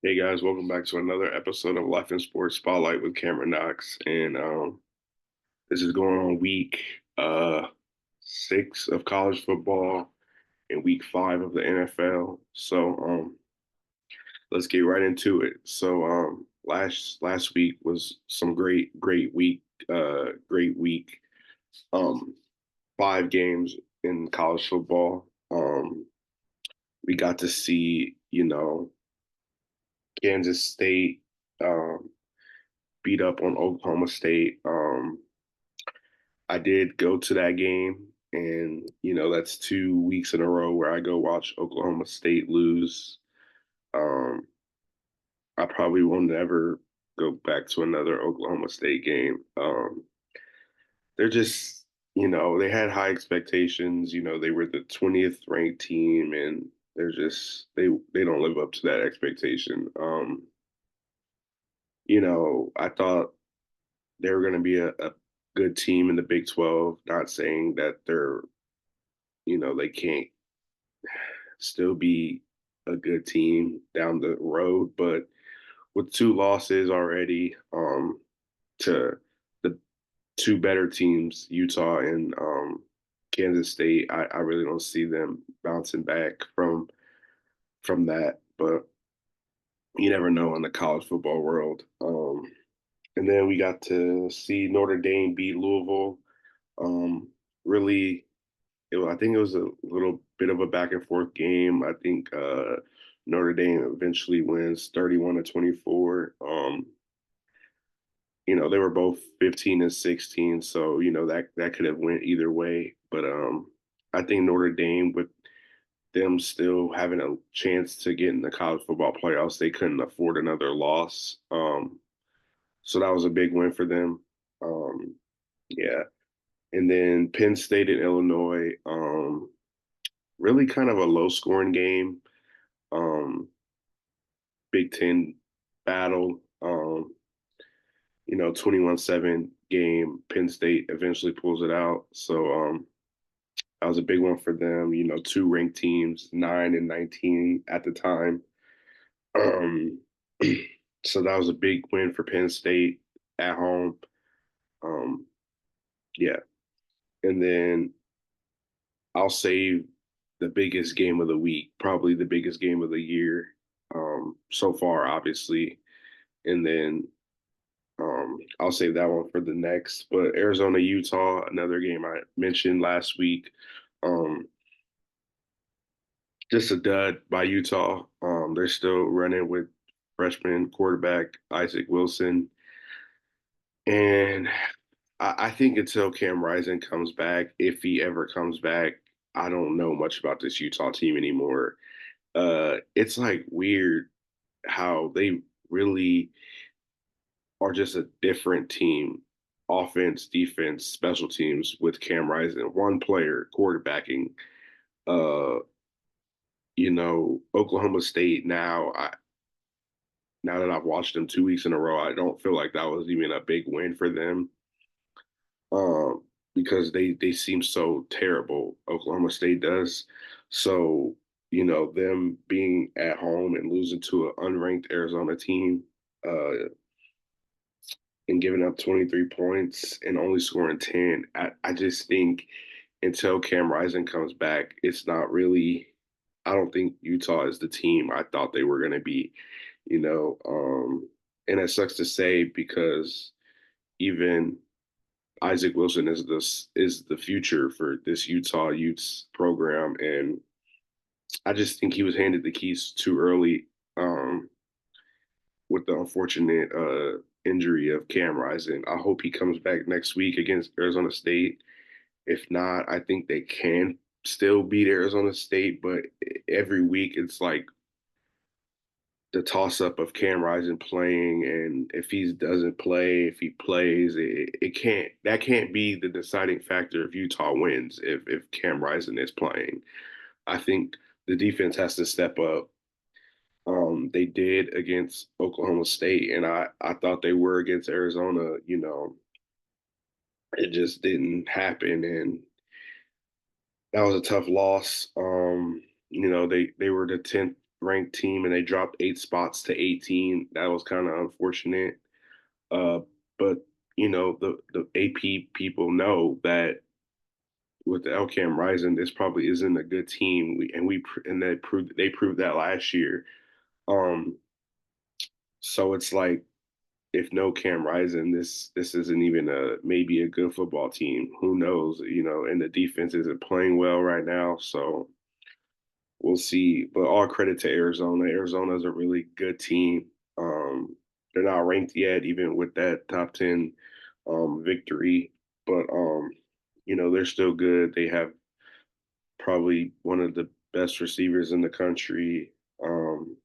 Hey guys, welcome back to another episode of Life in Sports Spotlight with Cameron Knox. And this is going on week six of college football and week five of the NFL. So let's get right into it. So last week was some great week, great week. Um, Five games in college football. We got to see, Kansas State. Um, Beat up on Oklahoma State. I did go to that game, and that's 2 weeks in a row where I go watch Oklahoma State lose. Um, I probably will never go back to another Oklahoma State game. They're just, they had high expectations. They were the 20th ranked team, and they don't live up to that expectation. I thought they were going to be a good team in the Big 12. Not saying that they can't still be a good team down the road, but with two losses already to the two better teams, Utah and Kansas State, I really don't see them bouncing back from that. But you never know in the college football world. And then we got to see Notre Dame beat Louisville. Really, I think it was a little bit of a back and forth game. I think Notre Dame eventually wins 31-24. They were both 15 and 16, so that could have went either way. But I think Notre Dame, with them still having a chance to get in the college football playoffs, they couldn't afford another loss. So that was a big win for them. Yeah. And then Penn State and Illinois, really kind of a low scoring game. Um, Big Ten battle. 21-7 game. Penn State eventually pulls it out. So that was a big one for them. Two ranked teams, 9 and 19 at the time. Um, so that was a big win for Penn State at home. Um, yeah. And then I'll save the biggest game of the week, probably the biggest game of the year so far, obviously. And then I'll save that one for the next. But Arizona, Utah, another game I mentioned last week. Um, just a dud by Utah. They're still running with freshman quarterback Isaac Wilson. And I think until Cam Rising comes back, if he ever comes back, I don't know much about this Utah team anymore. It's like weird how they really are just a different team, offense, defense, special teams with Cam Rising, one player quarterbacking. Uh, Oklahoma State now. Now that I've watched them 2 weeks in a row, I don't feel like that was even a big win for them. Because they seem so terrible. Oklahoma State does. So, them being at home and losing to an unranked Arizona team, and giving up 23 points and only scoring 10, I just think until Cam Rising comes back, it's not really. I don't think Utah is the team I thought they were going to be. You know, um, and it sucks to say because even Isaac Wilson is the future for this Utah Utes program, and I just think he was handed the keys too early with the unfortunate injury of Cam Rising. I hope he comes back next week against Arizona State. If not, I think they can still beat Arizona State, but every week it's like the toss up of Cam Rising playing, and if he doesn't play, if he plays, it can't be the deciding factor if Utah wins if Cam Rising is playing. I think the defense has to step up. They did against Oklahoma State, and I thought they were against Arizona. It just didn't happen, and that was a tough loss. They were the 10th ranked team and they dropped 8 spots to 18. That was kind of unfortunate. Uh, but the AP people know that with the LCAM Rising, this probably isn't a good team. And they proved that last year. Um, so it's like if no Cam Rising, this isn't even a maybe a good football team. Who knows? And the defense isn't playing well right now, so we'll see. But all credit to Arizona. Arizona's a really good team. They're not ranked yet, even with that top 10 victory, but they're still good. They have probably one of the best receivers in the country. Um,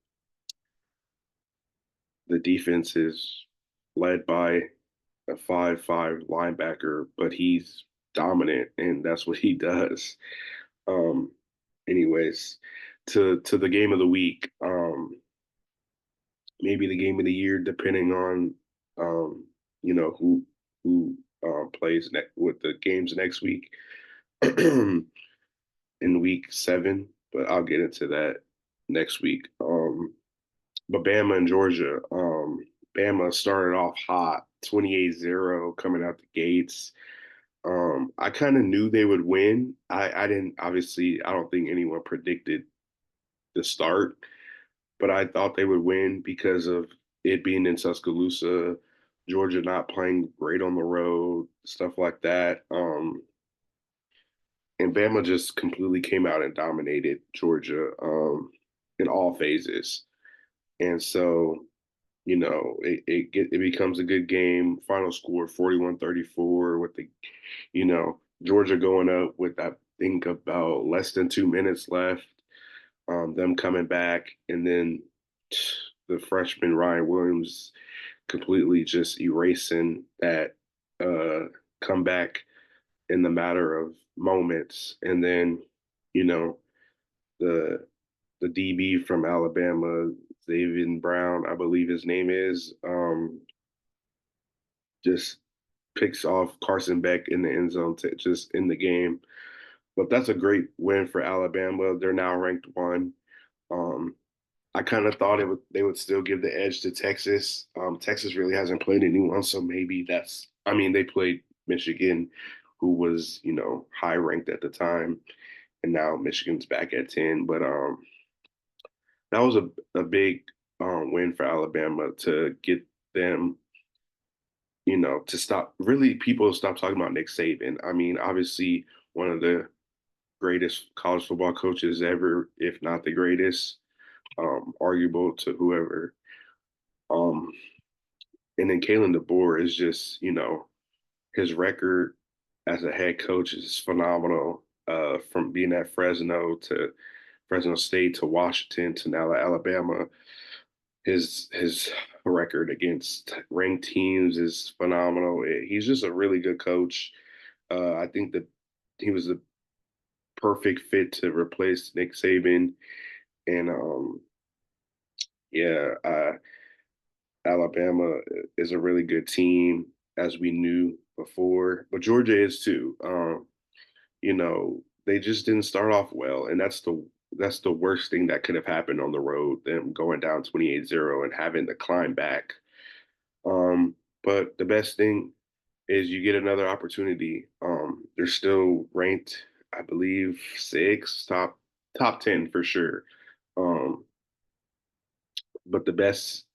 the defense is led by a 5'5" linebacker, but he's dominant, and that's what he does. Um, anyways, to the game of the week, maybe the game of the year, depending on who plays with the games next week in week 7. But I'll get into that next week. But Bama and Georgia, Bama started off hot, 28-0 coming out the gates. I kind of knew they would win. I didn't obviously. I don't think anyone predicted the start, but I thought they would win because of it being in Tuscaloosa, Georgia not playing great on the road, stuff like that. And Bama just completely came out and dominated Georgia in all phases. And so, it becomes a good game. Final score 41-34 with Georgia going up with, I think, about less than 2 minutes left. Them coming back, and then the freshman Ryan Williams completely just erasing that comeback in the matter of moments. And then, you know, the the DB from Alabama, Xavier Brown, I believe his name is, just picks off Carson Beck in the end zone to just in the game. But that's a great win for Alabama. They're now ranked 1. Um, I kind of thought they would still give the edge to Texas. Texas really hasn't played anyone, so maybe that's. I mean, they played Michigan, who was high ranked at the time, and now Michigan's back at 10. But that was a big win for Alabama to get them. To stop really people stop talking about Nick Saban. I mean, obviously one of the greatest college football coaches ever, if not the greatest, arguable to whoever. Um, and then Kalen DeBoer is just, his record as a head coach is phenomenal. From being at Fresno State to Washington to now Alabama, his record against ranked teams is phenomenal. He's just a really good coach. I think that he was the perfect fit to replace Nick Saban, and yeah, Alabama is a really good team, as we knew before, but Georgia is too. They just didn't start off well, and that's the worst thing that could have happened on the road, them going down 28-0 and having to climb back. Um, but the best thing is you get another opportunity. They're still ranked, I believe, 6, top 10 for sure. Um, but the best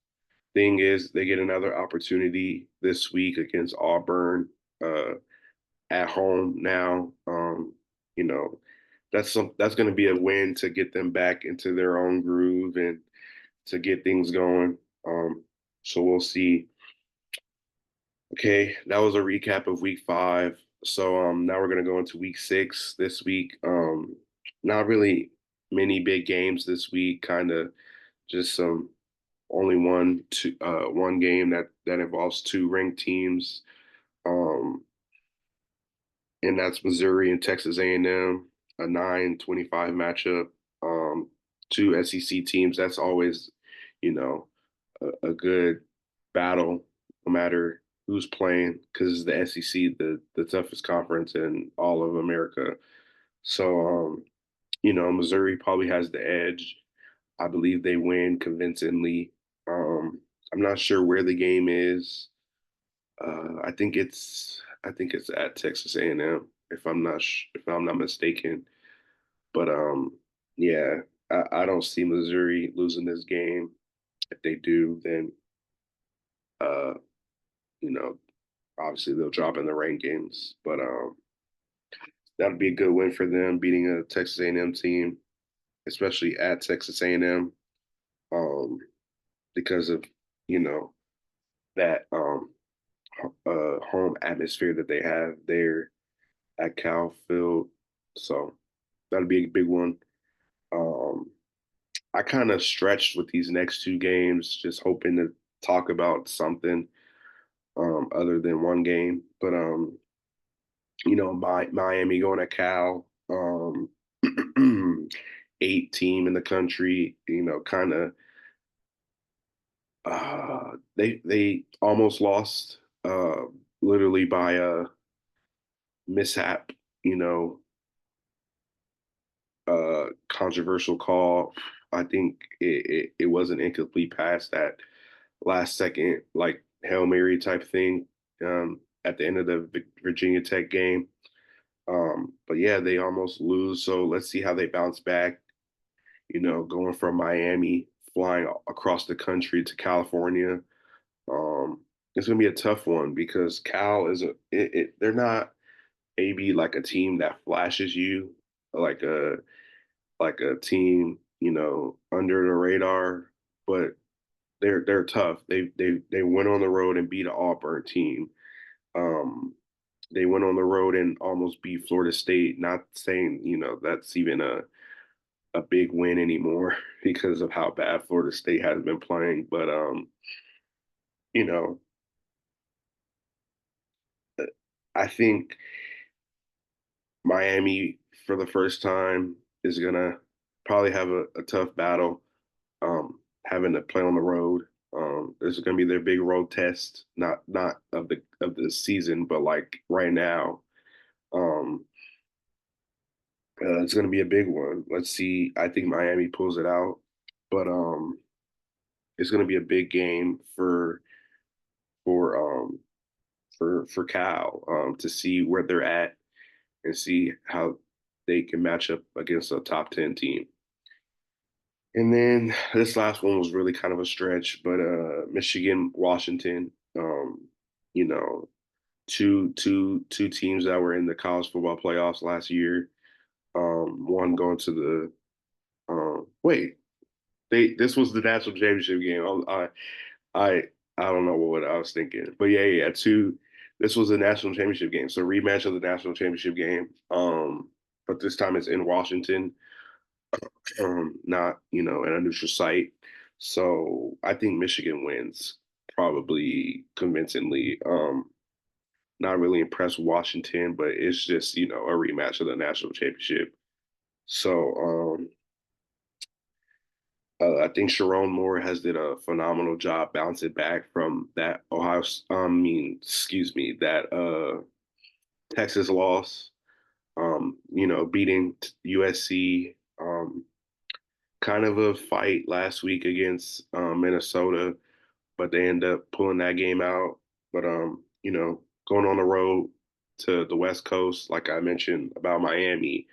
thing is they get another opportunity this week against Auburn uh, at home now. You know, that's going to be a win to get them back into their own groove and to get things going. So we'll see. Okay, that was a recap of week 5. So now we're going to go into week 6 this week. Not really many big games this week, kind of just some only one game that involves 2 ranked teams. Um, and that's Missouri and Texas A&M, a 9:25 matchup. Um, 2 SEC teams. That's always, you know, a good battle, no matter who's playing, because the SEC, the toughest conference in all of America. So, Missouri probably has the edge. I believe they win convincingly. Um, I'm not sure where the game is. I think it's at Texas A&M if I'm not mistaken. But yeah, I don't see Missouri losing this game. If they do, then uh, you know, obviously they'll drop in the rankings. But that'd be a good win for them, beating a Texas A&M team, especially at Texas A&M, um, because of you know that home atmosphere that they have there at Cal Field. So that'd be a big one. Um, I kind of stretched with these next two games, just hoping to talk about something other than one game. But Miami going to Cal, eight team in the country. Kind of they almost lost, literally by a mishap. You know, controversial call. I think it was an incomplete pass that last second, like Hail Mary type thing, at the end of the Virginia Tech game. But yeah, they almost lose. So let's see how they bounce back. Going from Miami, flying across the country to California. Um, it's gonna be a tough one because Cal is they're not maybe like a team that flashes you like a team, under the radar, but they're tough. They went on the road and beat an Auburn team. Um, they went on the road and almost beat Florida State. Not saying that's even a big win anymore because of how bad Florida State has been playing. But you know, I think Miami for the first time is gonna probably have a tough battle, having to play on the road. This is gonna be their big road test, not of the season, but like right now. Um, it's gonna be a big one. Let's see. I think Miami pulls it out, but it's gonna be a big game for for Cal, to see where they're at and see how they can match up against a top 10 team. And then this last one was really kind of a stretch, but Michigan, Washington, you know, two teams that were in the college football playoffs last year. One going to wait, this was the national championship game. I I don't know what I was thinking, but yeah, two. This was a national championship game, so rematch of the national championship game. But this time it's in Washington, not in a neutral site. So I think Michigan wins probably convincingly. Not really impressed with Washington, but it's just a rematch of the national championship. So I think Sharon Moore has did a phenomenal job bouncing back from that excuse me, that Texas loss. Beating USC. Kind of a fight last week against Minnesota, but they end up pulling that game out. But going on the road to the West Coast, like I mentioned about Miami,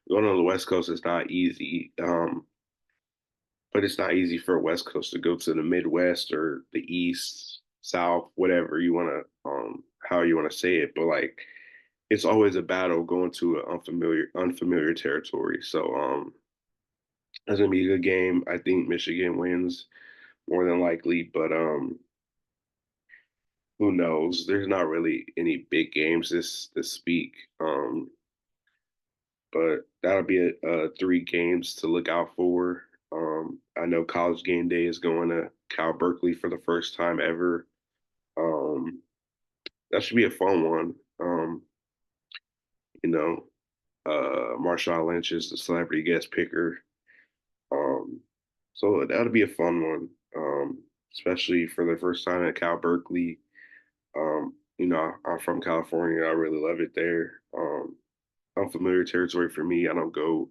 going on the West Coast is not easy. But it's not easy for a West Coast to go to the Midwest or the East, South, whatever you want to, how you want to say it. But like, it's always a battle going to an unfamiliar territory. So it's gonna be a good game. I think Michigan wins more than likely, but who knows? There's not really any big games this week. But that'll be three games to look out for. I know College Game Day is going to Cal Berkeley for the first time ever. Um, that should be a fun one. You know, Marshawn Lynch is the celebrity guest picker. Um, so that'll be a fun one, especially for the first time at Cal Berkeley. I'm from California. I really love it there. Unfamiliar territory for me. I don't go,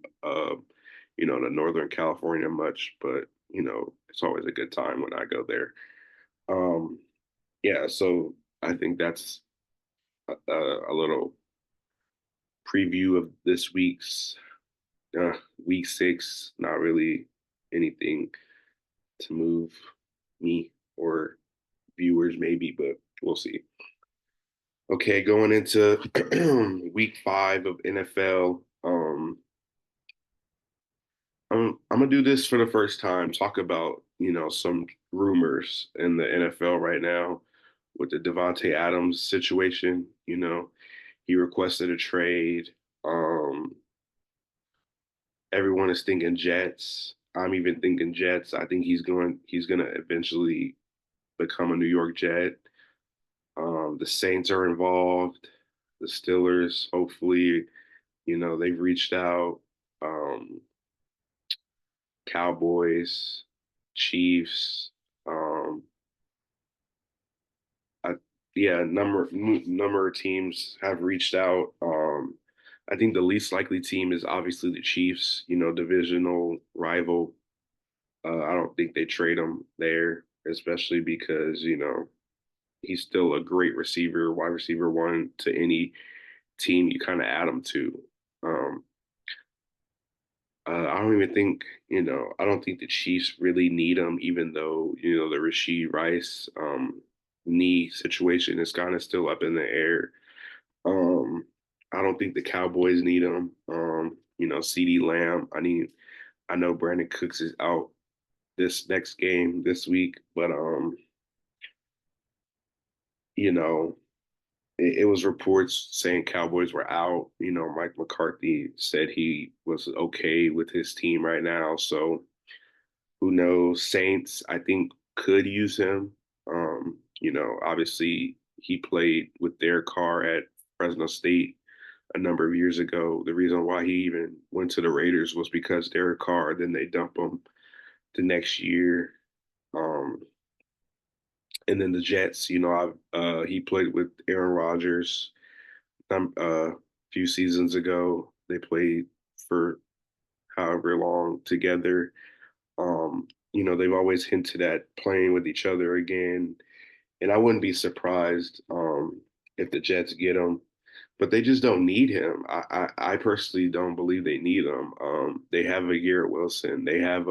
to Northern California much, but it's always a good time when I go there. Um, yeah, so I think that's a little preview of this week's uh, week 6. Not really anything to move me or viewers, maybe, but we'll see. Okay, going into week 5 of NFL. I'm gonna do this for the first time. Talk about some rumors in the NFL right now with the Devontae Adams situation. He requested a trade. Um, Everyone is thinking Jets. I'm even thinking Jets. I think he's gonna eventually become a New York Jet. The Saints are involved. The Steelers, hopefully, they've reached out. Um, Cowboys, Chiefs. I, yeah, number of teams have reached out. I think the least likely team is obviously the Chiefs. Divisional rival. I don't think they trade him there, especially because he's still a great receiver, wide receiver one to any team you kind of add him to. Um, I don't even think, I don't think the Chiefs really need him, even though, the Rashid Rice knee situation is kind of still up in the air. Um, I don't think the Cowboys need him. CD Lamb, I know Brandon Cooks is out this next game this week, but you know, it was reports saying Cowboys were out. Mike McCarthy said he was okay with his team right now. So who knows? Saints, I think, could use him. Obviously he played with their car at Fresno State a number of years ago. The reason why he even went to the Raiders was because their car, then they dump him the next year. Um, and then the Jets, he played with Aaron Rodgers a few seasons ago. They played for however long together. They've always hinted at playing with each other again, and I wouldn't be surprised if the Jets get him, but they just don't need him. I personally don't believe they need him. They have a Garrett Wilson. They have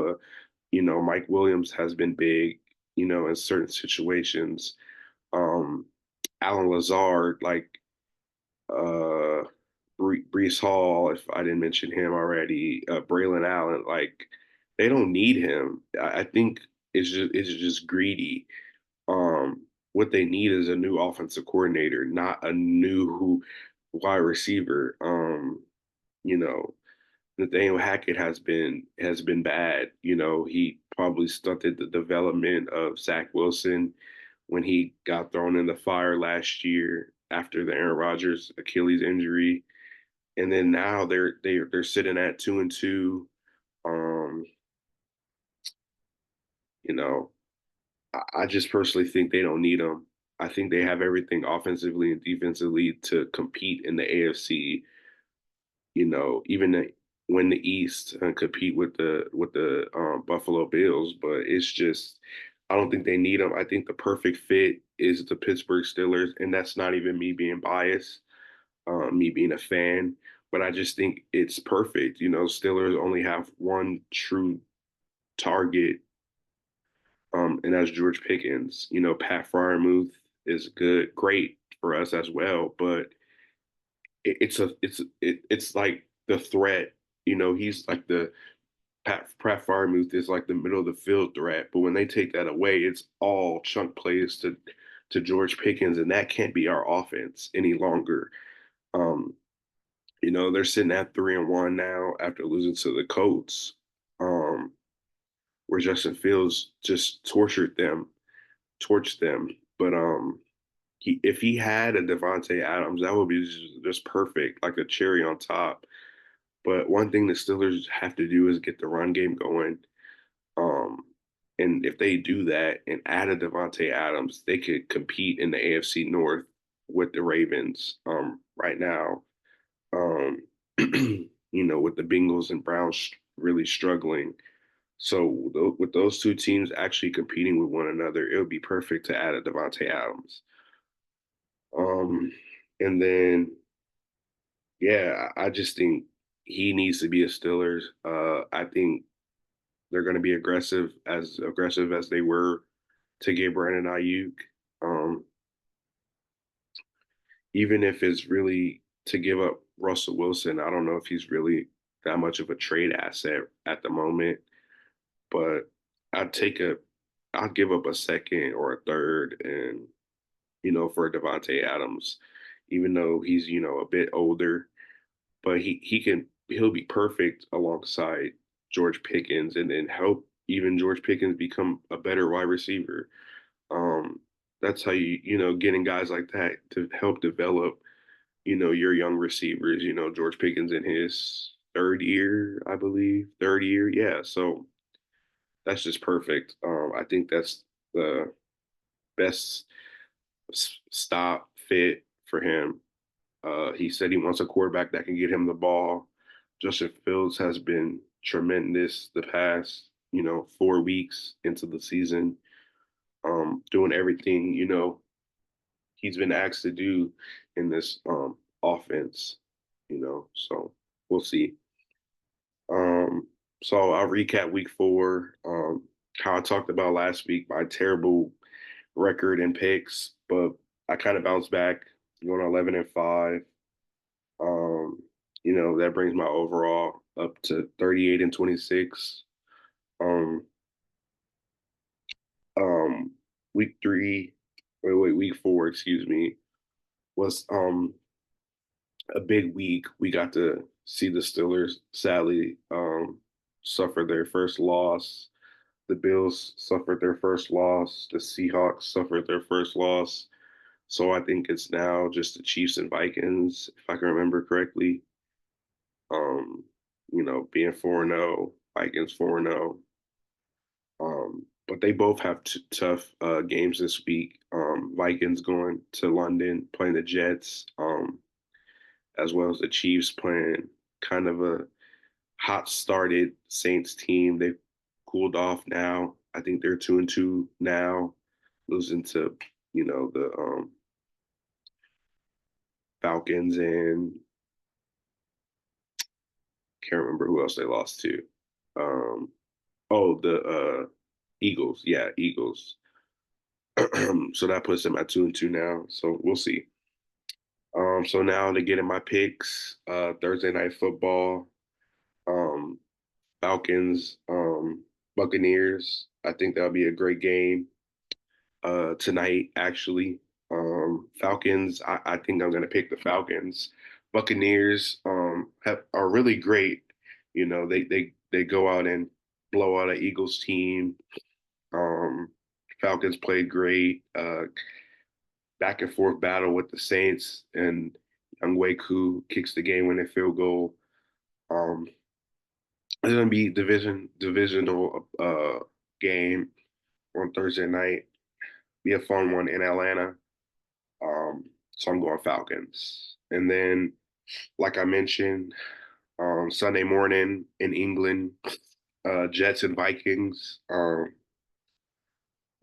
Mike Williams has been big, in certain situations. Um, Alan Lazard, like uh, Brees Hall, if I didn't mention him already, Braylon Allen, like they don't need him. I think it's just greedy. What they need is a new offensive coordinator, not a new wide receiver. You know, Nathaniel Hackett has been bad. He probably stunted the development of Zach Wilson when he got thrown in the fire last year after the Aaron Rodgers Achilles injury, and then now they're sitting at 2-2. Um, you know, I just personally think they don't need them. I think they have everything offensively and defensively to compete in the AFC. Even win the East and compete with the Buffalo Bills. But it's just I don't think they need them. I think the perfect fit is the Pittsburgh Steelers, and that's not even me being biased, me being a fan, but I just think it's perfect. Steelers only have one true target, and that's George Pickens. Pat Fryermuth is good, great for us as well, but it's like the threat. He's like the Pat Fryermuth is like the middle of the field threat, but when they take that away, it's all chunk plays to George Pickens, and that can't be our offense any longer. Um, they're sitting at 3-1 now after losing to the Colts, um, where Justin Fields just torched them. But if he had a Devontae Adams, that would be just perfect, like a cherry on top. But one thing the Steelers have to do is get the run game going. Um, and if they do that and add a Devontae Adams, they could compete in the AFC North with the Ravens right now. Um, with the Bengals and Browns really struggling. So with those two teams actually competing with one another, it would be perfect to add a Devontae Adams. Um, and then yeah, I just think he needs to be a Steelers. I think they're going to be aggressive as they were to get Brandon Ayuk. Um, Even if it's really to give up Russell Wilson, I don't know if he's really that much of a trade asset at the moment. But I'd take a, I'd give up a second or a third, and for Devontae Adams, even though he's a bit older, but he'll be perfect alongside George Pickens, and then help even George Pickens become a better wide receiver. Um, that's how getting guys like that to help develop your young receivers. George Pickens in his third year, I believe, third year, yeah. So that's just perfect. I think that's the best stop fit for him. He said he wants a quarterback that can get him the ball. Justin Fields has been tremendous the past, 4 weeks into the season, doing everything, he's been asked to do in this offense, so we'll see. Um, so I'll recap week 4. How I talked about last week, my terrible record and picks, but I kind of bounced back, going 11-5. Um, that brings my overall up to 38-26. Um, um, week 3, week 4, excuse me, was a big week. We got to see the Steelers sadly suffer their first loss. The Bills suffered their first loss. The Seahawks suffered their first loss. So I think it's now just the Chiefs and Vikings, if I can remember correctly. Um, being 4-0, Vikings 4-0. But they both have tough games this week. Vikings going to London, playing the Jets, as well as the Chiefs playing kind of a hot started Saints team. They've cooled off now. I think they're 2-2 now, losing to the Falcons, and can't remember who else they lost to. Um, oh, the Eagles. Yeah, Eagles. So that puts them at 2-2 now. So we'll see. So now to get in my picks, Thursday night football, um, Falcons, Buccaneers. I think that'll be a great game tonight, actually. Falcons, I think I'm going to pick the Falcons. Buccaneers are really great. They go out and blow out an Eagles team. Um, Falcons played great. Back and forth battle with the Saints, and Young Ku kicks the game winning field goal. Um, it's gonna be divisional game on Thursday night. Be a fun one in Atlanta. So I'm going Falcons. And then, like I mentioned, Sunday morning in England, Jets and Vikings.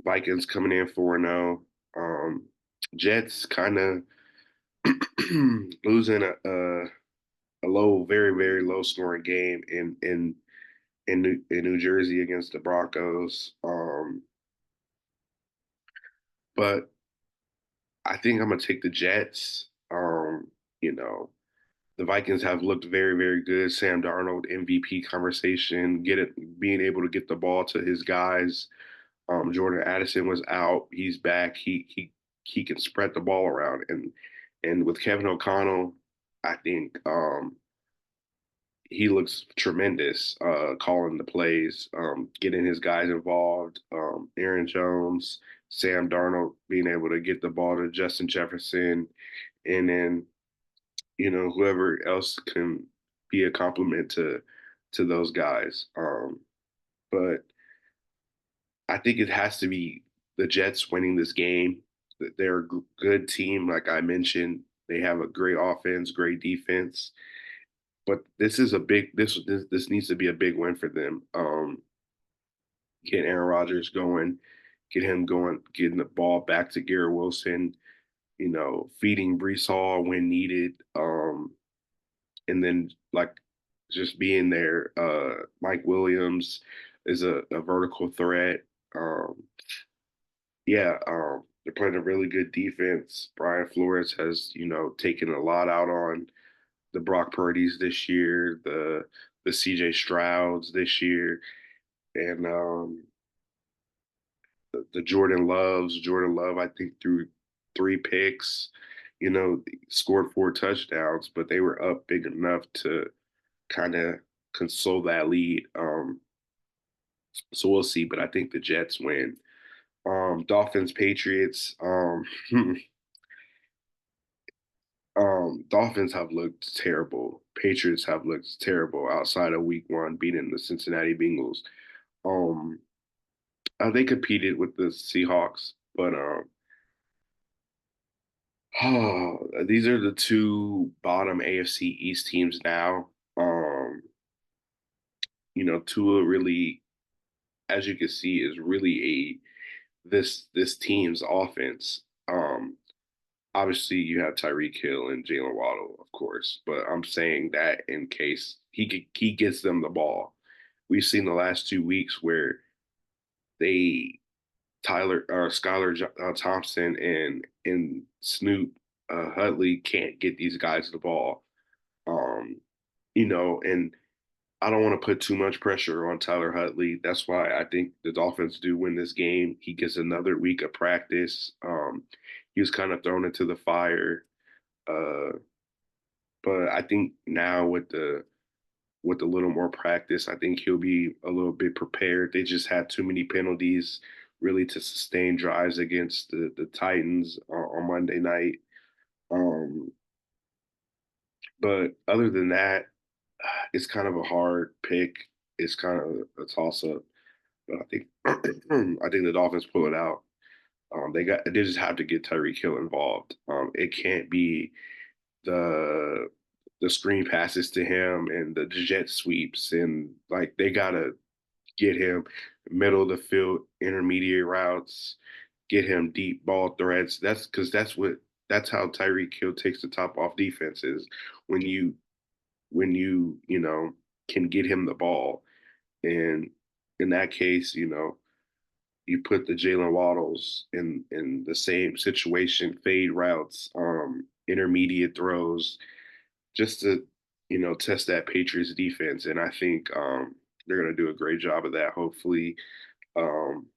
Vikings coming in 4-0. Jets kind of losing a low, very, very low scoring game in New Jersey against the Broncos. But I think I'm gonna take the Jets. You know, the Vikings have looked very, very good. Sam Darnold MVP conversation, being able to get the ball to his guys. Jordan Addison was out. He's back. He can spread the ball around, and with Kevin O'Connell, I think he looks tremendous calling the plays, getting his guys involved. Aaron Jones, Sam Darnold being able to get the ball to Justin Jefferson, and then whoever else can be a compliment to those guys. But I think it has to be the Jets winning this game. They're a good team, like I mentioned. They have a great offense, great defense. but this is a big this needs to be a big win for them. Get Aaron Rodgers going, get him going, getting the ball back to Garrett Wilson, feeding Brees Hall when needed, and then like just being there. Mike Williams is a vertical threat. Um, yeah, they're playing a really good defense. Brian Flores has, taken a lot out on the Brock Purdy's this year, the CJ Strouds this year, and the Jordan Loves. Jordan Love, I think, threw 3 picks, scored 4 touchdowns, but they were up big enough to kind of console that lead. So we'll see, but I think the Jets win. Dolphins, Patriots. Dolphins have looked terrible. Patriots have looked terrible outside of week one, beating the Cincinnati Bengals. Um, they competed with the Seahawks, but these are the two bottom AFC East teams now. Tua really, as you can see, is really this team's offense. Obviously, you have Tyreek Hill and Jalen Waddle, of course, but I'm saying that in case he gets them the ball. We've seen the last 2 weeks where they Tyler or Skylar Thompson and Snoop Hudley can't get these guys the ball. Um, and I don't want to put too much pressure on Tyler Huntley. That's why I think the Dolphins do win this game. He gets another week of practice. He was kind of thrown into the fire, uh, but I think now with a little more practice, I think he'll be a little bit prepared. They just had too many penalties really to sustain drives against the Titans on Monday night. Um, but other than that, it's kind of a hard pick. It's kind of a toss up. But I think I think the Dolphins pull it out. They just have to get Tyreek Hill involved. It can't be the the screen passes to him and the jet sweeps and like they gotta get him middle of the field intermediate routes, get him deep ball threats. That's because that's how Tyreek Hill takes the top off defenses when you can get him the ball. And in that case, you put the Jalen Waddles in the same situation, fade routes, intermediate throws, just to test that Patriots defense. And I think they're going to do a great job of that. Hopefully, um,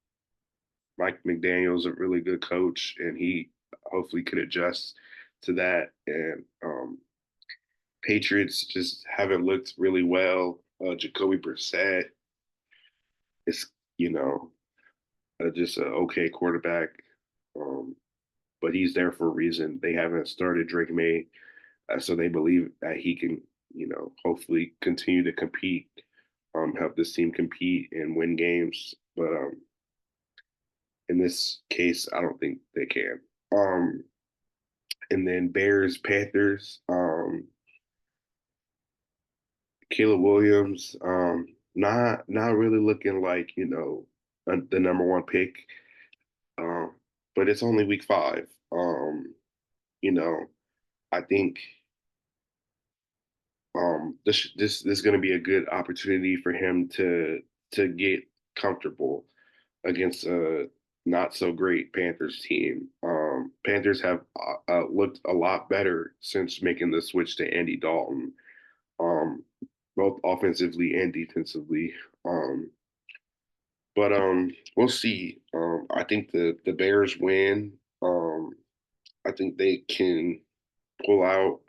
Mike McDaniel's a really good coach, and he hopefully could adjust to that. And Patriots just haven't looked really well. Jacoby Brissett is, you know, just an okay quarterback, um, but he's there for a reason. They haven't started Drake May, so they believe that he can, hopefully continue to compete, help this team compete and win games. But in this case, I don't think they can. Um, and then Bears, Panthers, Caleb Williams, not really looking like the number one pick. Um, but it's only week 5. You know, I think this is going to be a good opportunity for him to get comfortable against a not so great Panthers team. Panthers have looked a lot better since making the switch to Andy Dalton, um, both offensively and defensively. But we'll see. I think the Bears win. I think they can pull out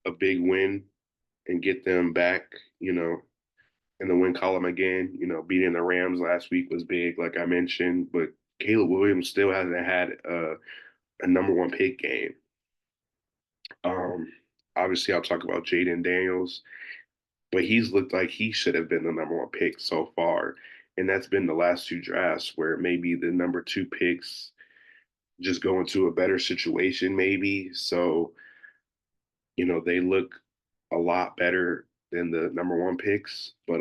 a big win and get them back, in the win column again. Beating the Rams last week was big, like I mentioned, but Caleb Williams still hasn't had a number one pick game. Um, Obviously, I'll talk about Jaden Daniels, but he's looked like he should have been the number one pick so far. And that's been the last 2 drafts where maybe the number 2 picks just go into a better situation, maybe. So, they look a lot better than the number one picks, but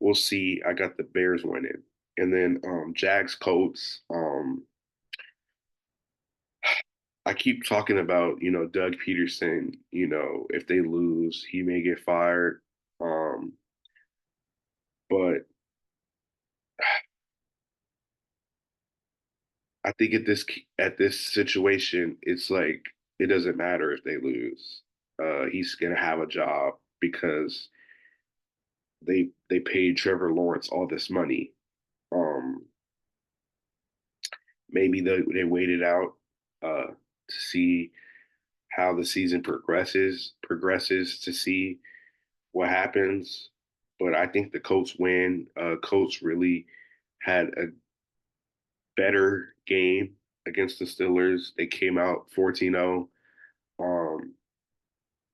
we'll see. I got the Bears winning. And then Jags Colts. I keep talking about, Doug Peterson, if they lose, he may get fired. Um, but I think at this situation, it's like it doesn't matter if they lose. He's gonna have a job because they paid Trevor Lawrence all this money. Um, Maybe they waited out to see how the season progresses to see what happens. But I think the Colts win. Colts really had a better game against the Steelers. They came out 14-0. Um,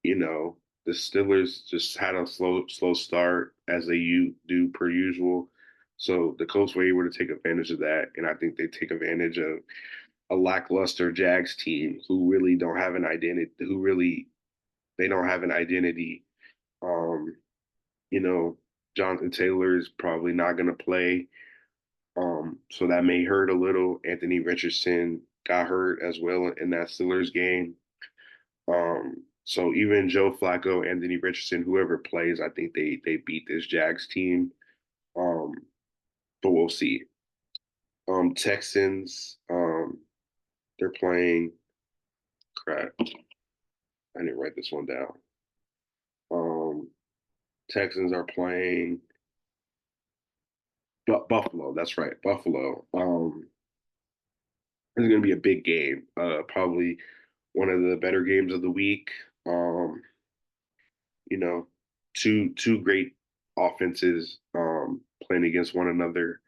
you know, the Steelers just had a slow start as they do per usual. So the Colts were able to take advantage of that, and I think they take advantage of a lackluster Jags team who really don't have an identity. They don't have an identity. Um, you know, Jonathan Taylor is probably not going to play, so that may hurt a little. Anthony Richardson got hurt as well in that Steelers game. So even Joe Flacco, Anthony Richardson, whoever plays, I think they beat this Jags team. Um, but we'll see. Texans, they're playing. Crap, I didn't write this one down. Um, Texans are playing Buffalo. That's right, Buffalo. It's going to be a big game. Probably one of the better games of the week. Um, you know, two great offenses playing against one another.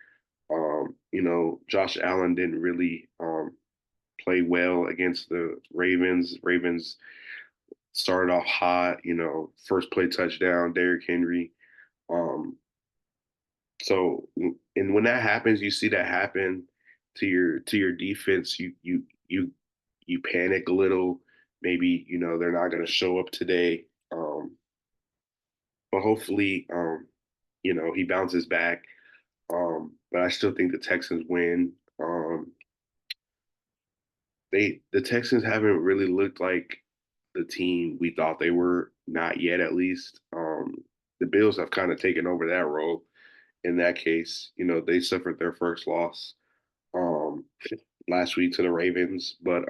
Josh Allen didn't really play well against the Ravens. Ravens started off hot. First play touchdown, Derrick Henry. Um, So, and when that happens, you see that happen to your defense. You panic a little. Maybe they're not going to show up today. But hopefully, he bounces back. But I still think the Texans win. The Texans haven't really looked like the team we thought they were, not yet at least. The Bills have kind of taken over that role in that case. They suffered their first loss um, last week to the Ravens, but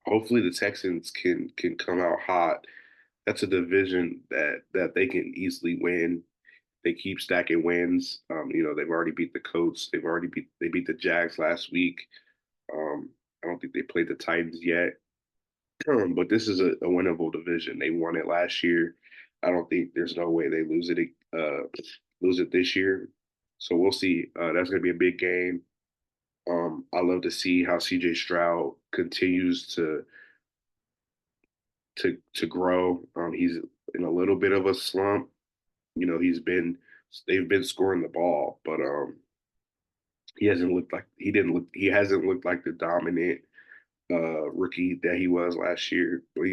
hopefully the Texans can come out hot. That's a division that they can easily win. They keep stacking wins. They've already beat the Colts. They beat the Jags last week. I don't think they played the Titans yet. But this is a winnable division. They won it last year. I don't think there's no way they lose it this year. So we'll see. That's going to be a big game. I love to see how CJ Stroud continues to grow. He's in a little bit of a slump. They've been scoring the ball, but he hasn't looked like the dominant rookie that he was last year. But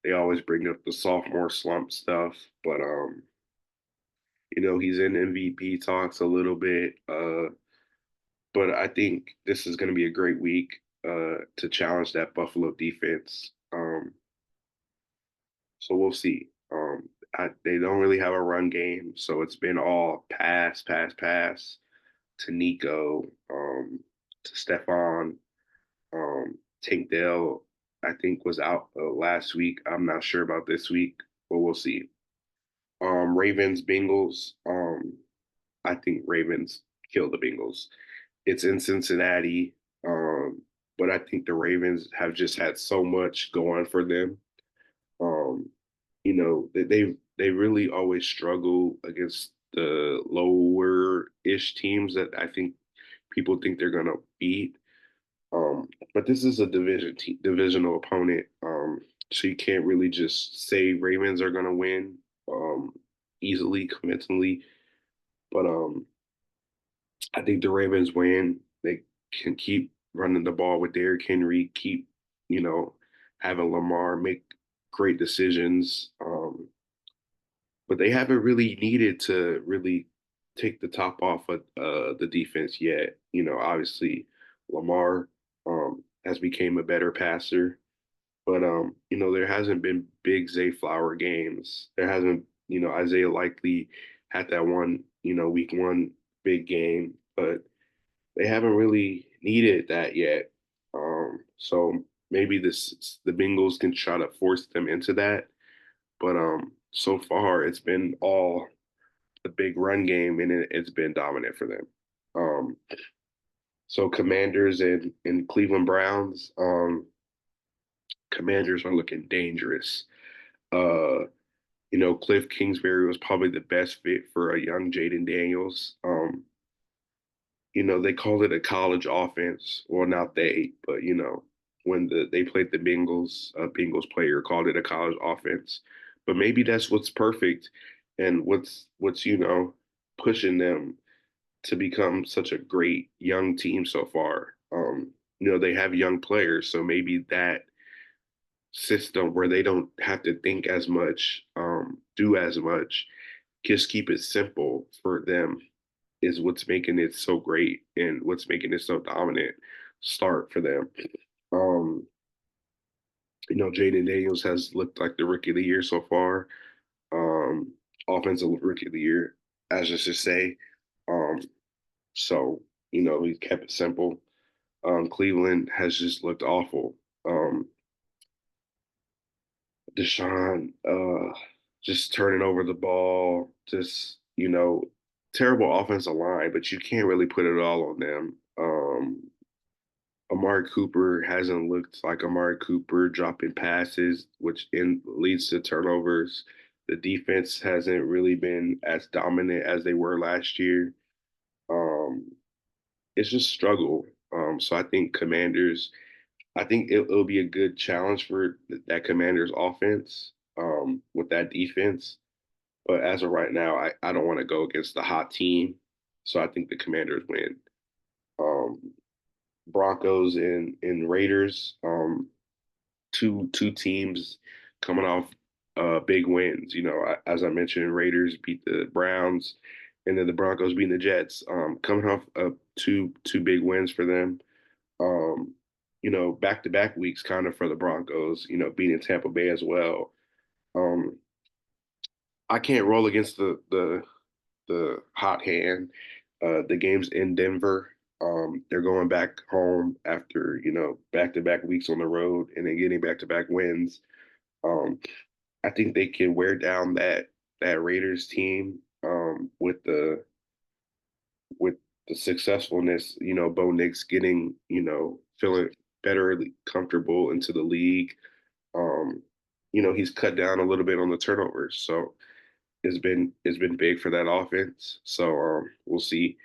they always bring up the sophomore slump stuff, but he's in MVP talks a little bit. But I think this is going to be a great week to challenge that Buffalo defense. So we'll see. They don't really have a run game, so it's been all pass, pass, pass to Nico, to Stefan. Tank Dell, I think, was out last week. I'm not sure about this week, but we'll see. Ravens, Bengals. I think Ravens kill the Bengals. It's in Cincinnati, but I think the Ravens have just had so much going for them. Um, they really always struggle against the lower ish teams that I think people think they're gonna beat. But this is a divisional opponent, so you can't really just say Ravens are gonna win easily, convincingly. But I think the Ravens win. They can keep running the ball with Derrick Henry, keep you know having Lamar make great decisions. But they haven't really needed to really take the top off of the defense yet. Obviously Lamar has became a better passer, but there hasn't been big Zay Flower games. There hasn't, Isaiah likely had that one, week one big game, but they haven't really needed that yet. So maybe the Bengals can try to force them into that. But so far it's been all the big run game, and it's been dominant for them. Um, so Commanders and Cleveland Browns, Commanders are looking dangerous. Uh, Cliff Kingsbury was probably the best fit for a young Jaden Daniels. They called it a college offense. Well, not they, but when they played the Bengals, a Bengals player called it a college offense. But maybe that's what's perfect and what's pushing them to become such a great young team so far. They have young players, so maybe that system where they don't have to think as much, do as much, just keep it simple for them is what's making it so great and what's making it so dominant start for them. Um, Jaden Daniels has looked like the rookie of the year so far. Um, Offensive rookie of the year, as I should say. Um, so, he kept it simple. Cleveland has just looked awful. Deshaun just turning over the ball, just, terrible offensive line, but you can't really put it all on them. Amari Cooper hasn't looked like Amari Cooper dropping passes, which leads to turnovers. The defense hasn't really been as dominant as they were last year. Um, it's just struggle. So I think it'll be a good challenge for that Commanders offense with that defense. But as of right now, I don't want to go against the hot team. So I think the Commanders win. Um, Broncos and Raiders, two teams coming off big wins. As I mentioned, Raiders beat the Browns, and then the Broncos beating the Jets. Coming off two big wins for them. Um, back to back weeks kind of for the Broncos. Beating Tampa Bay as well. Um, I can't roll against the hot hand. The game's in Denver. They're going back home after back to back weeks on the road and then getting back to back wins. Um, I think they can wear down that Raiders team with the successfulness. Bo Nix getting feeling better comfortable into the league. Um, he's cut down a little bit on the turnovers, so it's been big for that offense. So we'll see.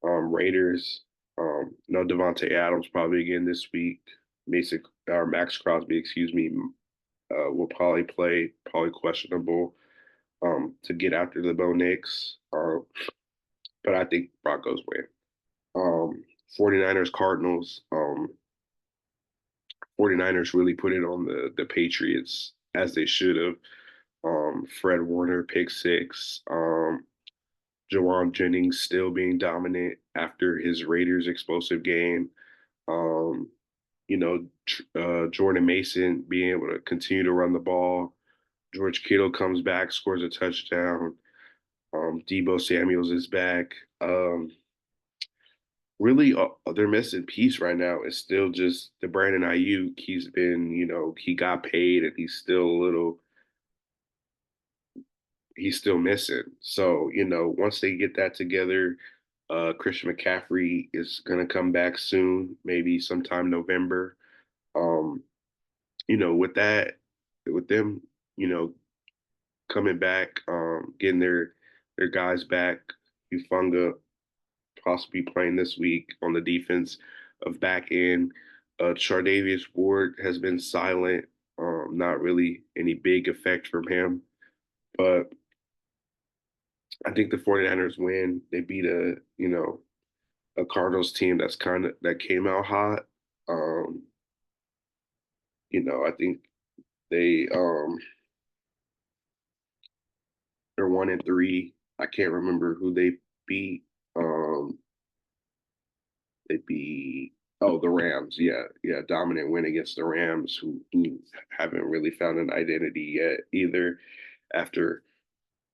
Raiders, no Devontae Adams probably again this week. Mason or Max Crosby, excuse me, will probably play, probably questionable to get after the Bo Nix. But I think Broncos win. 49ers, Cardinals. 49ers really put it on the Patriots as they should have. Fred Warner, pick six. Jawan Jennings still being dominant after his Raiders explosive game. Um, Jordan Mason being able to continue to run the ball. George Kittle comes back, scores a touchdown. Debo Samuels is back. Really, their missing piece right now is still just the Brandon Ayuk. He's been, he got paid and he's still missing. So, once they get that together, Christian McCaffrey is going to come back soon, maybe sometime November. Um, with that, with them, you know, coming back, getting their guys back, Ufunga possibly playing this week on the defense of back end. Chardavius Ward has been silent, not really any big effect from him, but I think the 49ers win. They beat a Cardinals team that came out hot. Um, I think they they're 1-3. I can't remember who they beat. Um, they beat the Rams. Yeah, yeah, dominant win against the Rams, who haven't really found an identity yet either. After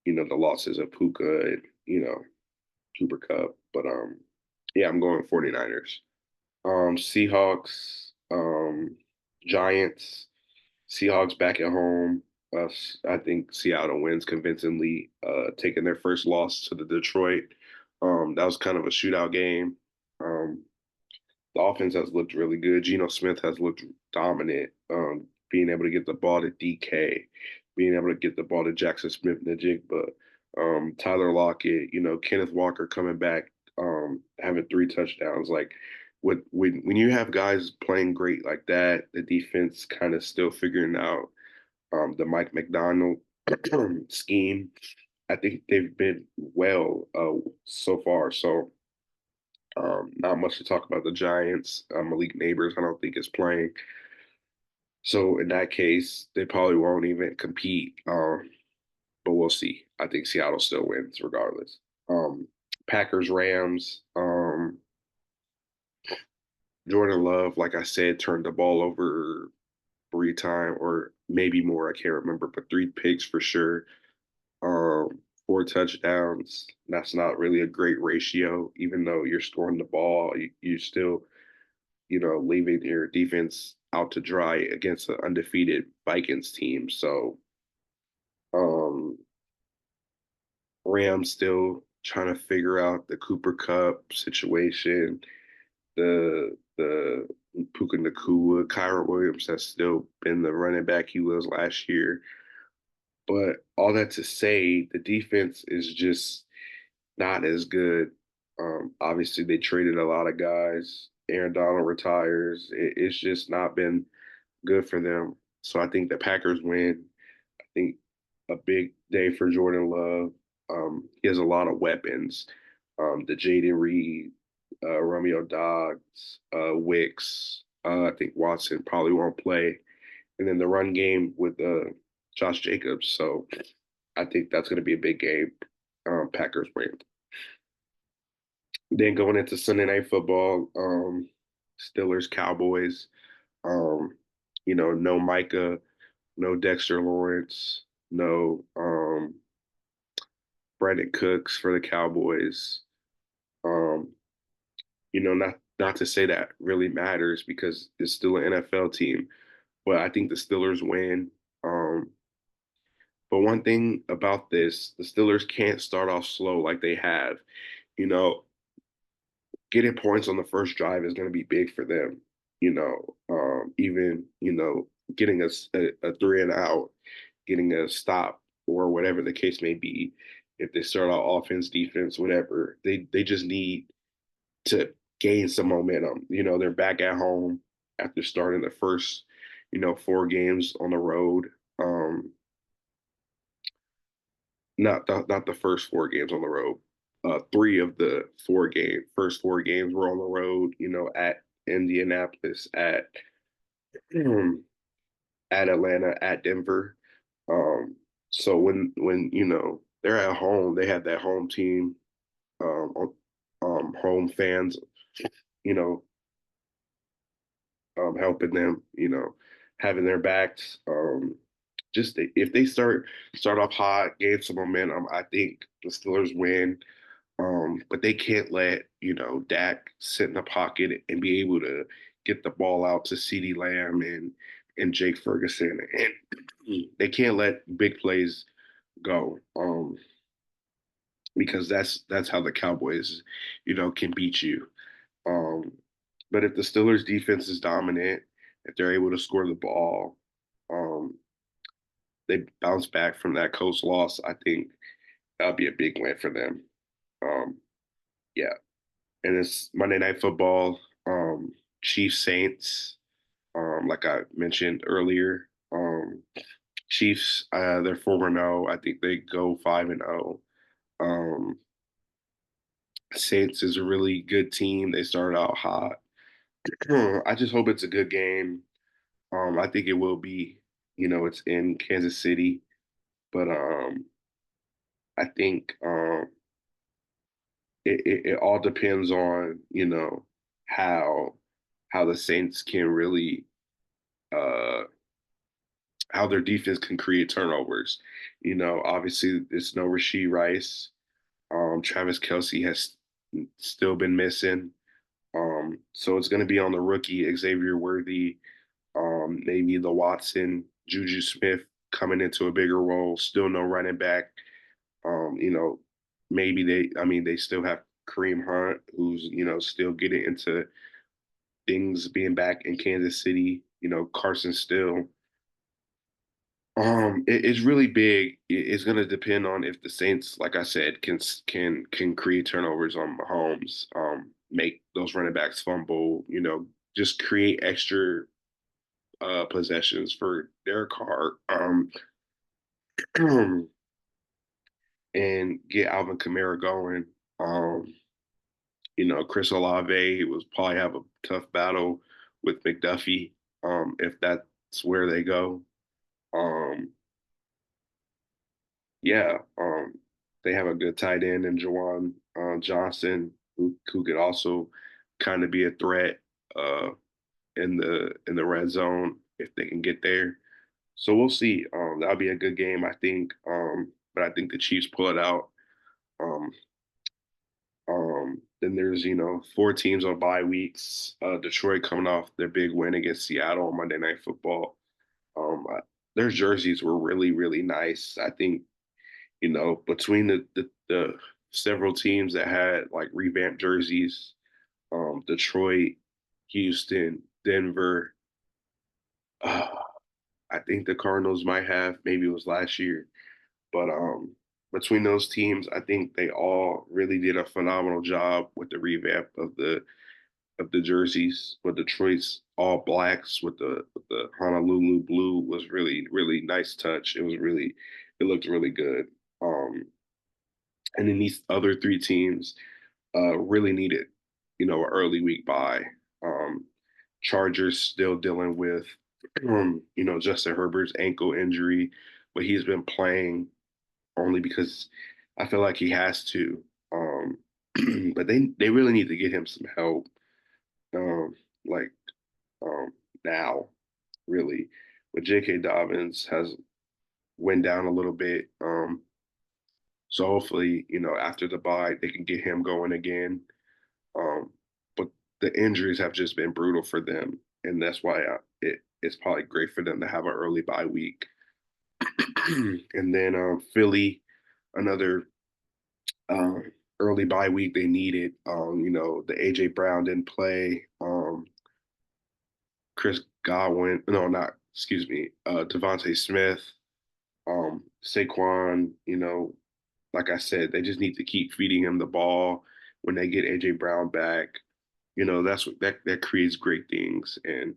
the losses of Puka and Cooper Cup, but yeah, I'm going 49ers. Seahawks, Giants. Seahawks back at home. I think Seattle wins convincingly, taking their first loss to the Detroit. That was kind of a shootout game. Um, the offense has looked really good. Geno Smith has looked dominant, being able to get the ball to DK, being able to get the ball to Jackson Smith Najigba, Tyler Lockett, Kenneth Walker coming back, having 3 touchdowns. Like, when you have guys playing great like that, the defense kind of still figuring out the Mike McDonald scheme. I think they've been well so far. So not much to talk about the Giants. Malik Neighbors, I don't think is playing. So in that case, they probably won't even compete. But we'll see. I think Seattle still wins regardless. Packers Rams. Jordan Love, like I said, turned the ball over 3 times or maybe more. I can't remember, but 3 picks for sure. 4 touchdowns. That's not really a great ratio, even though you're scoring the ball. You still leaving your defense out to dry against an undefeated Vikings team. So, um, Rams still trying to figure out the Cooper Cup situation, the Puka Nakua, Kyron Williams has still been the running back he was last year. But all that to say, the defense is just not as good. Obviously, they traded a lot of guys. Aaron Donald retires. It's just not been good for them. So I think the Packers win. I think a big day for Jordan Love. He has a lot of weapons. The Jaden Reed, Romeo Dobbs, Wicks. I think Watson probably won't play. And then the run game with Josh Jacobs. So I think that's going to be a big game. Packers win. Then going into Sunday Night Football, Steelers Cowboys. Um, no Micah, no Dexter Lawrence, no Brandon Cooks for the Cowboys. Um, not to say that really matters because it's still an NFL team, but I think the Steelers win. Um, but one thing about this, the Steelers can't start off slow like they have. You know, getting points on the first drive is going to be big for them. Even getting a 3-and-out, getting a stop, or whatever the case may be. If they start out offense, defense, whatever, they just need to gain some momentum. They're back at home after starting the first 4 games on the road. Not the first 4 games on the road. 3 of the first 4 games were on the road. At Indianapolis, at Atlanta, at Denver. Um, so when they're at home, they have that home team, home fans, you know, helping them, having their backs. Just if they start off hot, gain some momentum, I think the Steelers win. But they can't let, Dak sit in the pocket and be able to get the ball out to CeeDee Lamb and Jake Ferguson. And they can't let big plays go. Because that's how the Cowboys, can beat you. Um, but if the Steelers defense is dominant, if they're able to score the ball, um, they bounce back from that coast loss, I think that'll be a big win for them. Um, yeah. And it's Monday Night Football, Chiefs Saints, like I mentioned earlier. Chiefs, they're 4-0. I think they go 5-0. Um, Saints is a really good team. They started out hot. I just hope it's a good game. I think it will be, it's in Kansas City, but I think it all depends on, how how the Saints can really uh how their defense can create turnovers. Obviously it's no Rasheed Rice. Travis Kelsey has still been missing. So it's going to be on the rookie Xavier Worthy, maybe the Watson, Juju Smith coming into a bigger role. Still no running back. You know, maybe they still have Kareem Hunt, who's still getting into things, being back in Kansas City. Carson Still. It's really big. It's going to depend on if the Saints, like I said, can create turnovers on Mahomes, make those running backs fumble, just create extra possessions for Derek Carr, and get Alvin Kamara going. Um, Chris Olave will probably have a tough battle with McDuffie, if that's where they go. Um, yeah, they have a good tight end in Jawan Johnson, who could also kind of be a threat uh, in the red zone if they can get there. So we'll see. That'll be a good game, I think. But I think the Chiefs pull it out. Um, then there's, four teams on bye weeks. Detroit coming off their big win against Seattle on Monday Night Football. Their jerseys were really, really nice. I think, between the several teams that had like revamped jerseys, Detroit, Houston, Denver. Uh, I think the Cardinals might have, maybe it was last year, but between those teams, I think they all really did a phenomenal job with the revamp of the jerseys. With Detroit's all blacks with the Honolulu blue was really really nice touch. It looked really good. And then these other three teams really needed, an early week bye. Um, Chargers still dealing with, Justin Herbert's ankle injury, but he's been playing only because I feel like he has to. Um, but they really need to get him some help, like um, now, really. But J.K. Dobbins has went down a little bit. So hopefully, after the bye, they can get him going again. Um, but the injuries have just been brutal for them, and that's why it's probably great for them to have an early bye week. And then Philly, another um, early bye week they needed. The AJ Brown didn't play. Chris Godwin, no, not excuse me, Devontae Smith, Saquon. Like I said, they just need to keep feeding him the ball when they get AJ Brown back. That's what that creates great things, and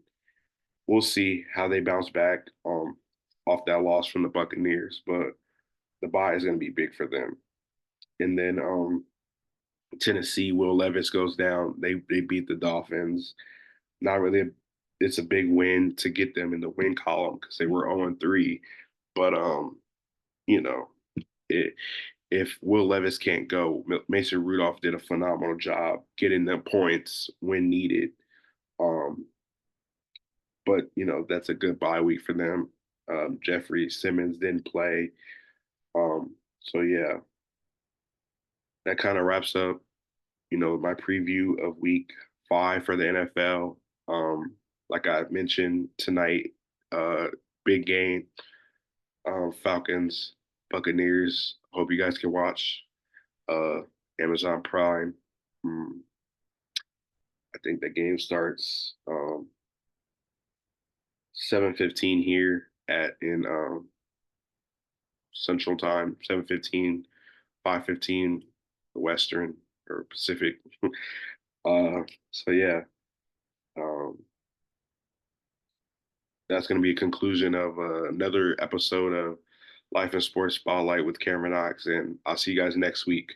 we'll see how they bounce back off that loss from the Buccaneers. But the bye is going to be big for them. And then Tennessee, Will Levis goes down. They beat the Dolphins. Not really. It's a big win to get them in the win column because they were 0-3. But you know, it, if Will Levis can't go, Mason Rudolph did a phenomenal job getting them points when needed. Um, but that's a good bye week for them. Jeffrey Simmons didn't play. So yeah, that kind of wraps up, my preview of week 5 for the NFL. Like I mentioned tonight, uh, big game, Falcons, Buccaneers. Hope you guys can watch uh, Amazon Prime. Mm, I think the game starts 7:15 here at in Central Time, 7:15, 5:15 Western or Pacific. So yeah, um, that's going to be a conclusion of another episode of Life and Sports Spotlight with Cameron Knox, and I'll see you guys next week.